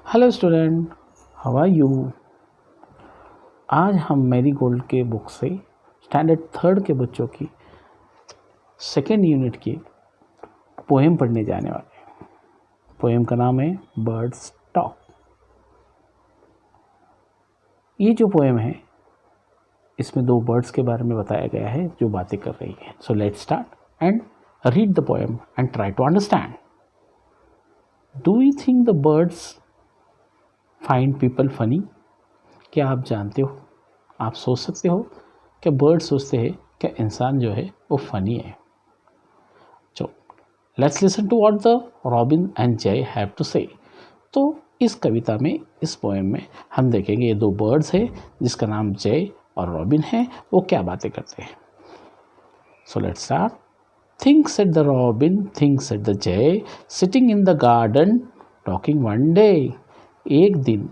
Hello student, how are you. आज हम marigold के बुक से स्टैंडर्ड थर्ड के बच्चों की सेकेंड यूनिट की पोएम पढ़ने जाने वाले हैं। पोएम का नाम है बर्ड्स टॉक। ये जो पोएम है इसमें दो बर्ड्स के बारे में बताया गया है जो बातें कर रही है। So let's start and read the poem and try to understand. Do you think the birds find people funny? क्या आप जानते हो, आप सोच सकते हो कि बर्ड सोचते हैं कि इंसान जो है वो फ़नी है। चलो let's listen to what the robin and jay have to say. तो इस कविता में, इस पोएम में हम देखेंगे ये दो बर्ड्स हैं जिसका नाम जय और रॉबिन है, वो क्या बातें करते हैं। So let's start. Think said the robin, think said the jay, sitting in the garden talking one day. एक दिन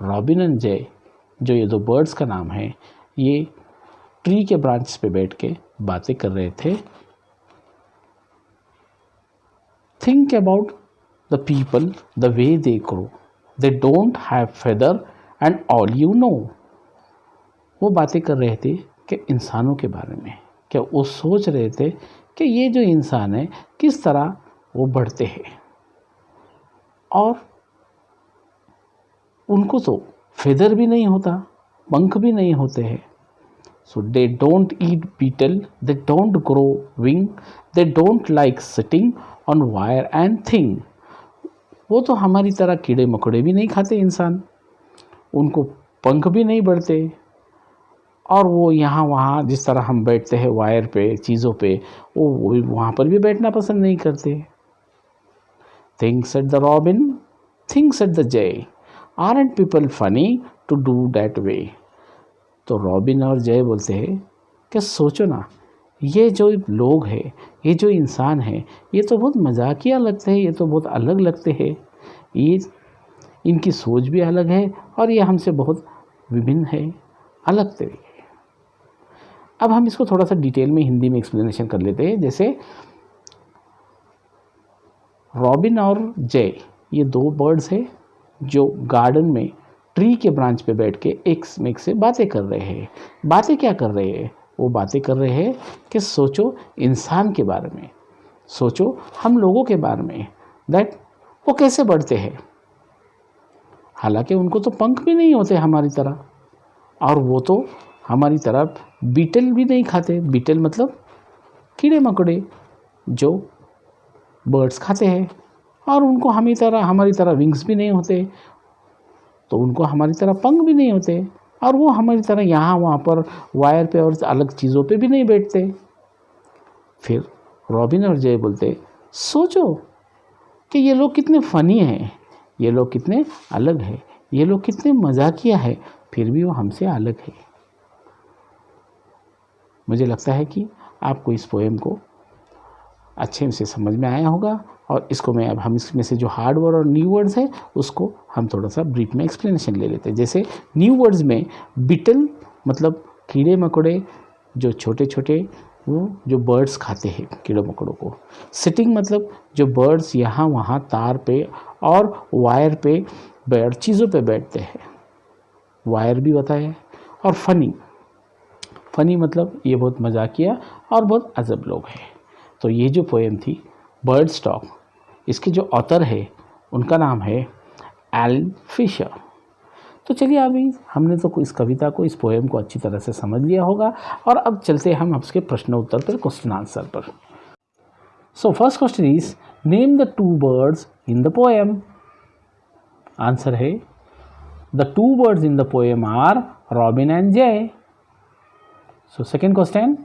रॉबिन एंड जय, जो ये दो बर्ड्स का नाम है, ये ट्री के ब्रांच पे बैठ के बातें कर रहे थे। Think about the people the way they grow, they don't have feather and all you know. वो बातें कर रहे थे कि इंसानों के बारे में, क्या वो सोच रहे थे कि ये जो इंसान है किस तरह वो बढ़ते हैं और उनको तो फेदर भी नहीं होता, पंख भी नहीं होते हैं। So they don't eat beetle, they don't grow wing, they don't like sitting on wire and thing. वो तो हमारी तरह कीड़े मकोड़े भी नहीं खाते इंसान, उनको पंख भी नहीं बढ़ते और वो यहाँ वहाँ जिस तरह हम बैठते हैं वायर पे, चीज़ों पे, वो वहाँ पर भी बैठना पसंद नहीं करते। Think said the robin, think said the jay, aren't people funny to do that way. तो रॉबिन और जय बोलते हैं कि सोचो ना, ये जो लोग हैं, ये जो इंसान है, ये तो बहुत मजाकिया लगते हैं, ये तो बहुत अलग लगते हैं, ये इनकी सोच भी अलग है और ये हमसे बहुत विभिन्न है, अलग तरीके। अब हम इसको थोड़ा सा डिटेल में हिंदी में एक्सप्लेनेशन कर लेते हैं। जैसे रॉबिन और जय ये दो बर्ड्स हैं जो गार्डन में ट्री के ब्रांच पे बैठ के एक मेक से बातें कर रहे हैं। बातें क्या कर रहे हैं? वो बातें कर रहे हैं कि सोचो इंसान के बारे में, सोचो हम लोगों के बारे में, दैट वो कैसे बढ़ते हैं। हालांकि उनको तो पंख भी नहीं होते हमारी तरह, और वो तो हमारी तरह बीटल भी नहीं खाते। बीटल मतलब कीड़े मकोड़े जो बर्ड्स खाते हैं, और उनको हमारी तरह विंग्स भी नहीं होते, तो उनको हमारी तरह पंख भी नहीं होते, और वो हमारी तरह यहाँ वहाँ पर वायर पे और अलग चीज़ों पे भी नहीं बैठते। फिर रॉबिन और जय बोलते, सोचो कि ये लोग कितने फ़नी हैं, ये लोग कितने अलग हैं, ये लोग कितने मजाकिया है, फिर भी वो हमसे अलग है। मुझे लगता है कि आपको इस पोएम को अच्छे से समझ में आया होगा, और इसको हम इसमें से जो हार्ड वर्ड और न्यू वर्ड्स है उसको हम थोड़ा सा ब्रीफ में एक्सप्लेनेशन ले लेते हैं। जैसे न्यू वर्ड्स में बिटल मतलब कीड़े मकोड़े जो छोटे छोटे, वो जो बर्ड्स खाते हैं कीड़े मकोड़ों को। सिटिंग मतलब जो बर्ड्स यहाँ वहाँ तार पे और वायर पे बैठ चीज़ों पे बैठते हैं, वायर भी बताया है। और फनी, फनी मतलब ये बहुत मजाकिया और बहुत अजब लोग हैं। तो ये जो पोएम थी बर्ड्स टॉक, इसके जो ऑथर है उनका नाम है एलन फिशर। तो चलिए अभी हमने तो इस कविता को, इस पोएम को अच्छी तरह से समझ लिया होगा, और अब चलते हैं हम उसके प्रश्न उत्तर पर, क्वेश्चन आंसर पर। So first question is name the two birds in the poem. Answer है the two birds in the poem are robin and jay. So second question,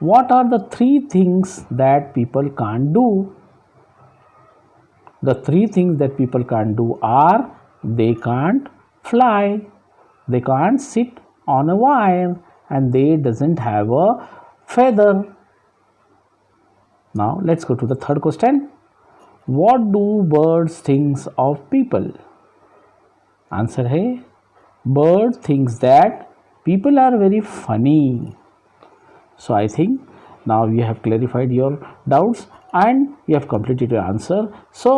what are the three things that people can't do? The three things that people can't do are they can't fly, they can't sit on a wire, and they doesn't have a feather. Now let's go to the third question. What do birds think of people? Answer है bird thinks that people are very funny. So I think now you have clarified your doubts and you have completed your answer. So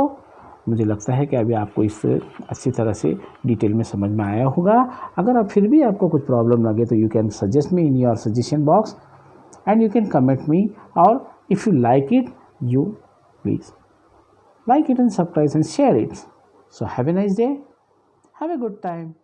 मुझे लगता है कि अभी आपको इस अच्छी तरह से डिटेल में समझ में आया होगा। अगर आप फिर भी आपको कुछ प्रॉब्लम लगे तो you can suggest me in your suggestion box and you can comment me, और if you like it you please like it and subscribe and share it. So have a nice day, have a good time.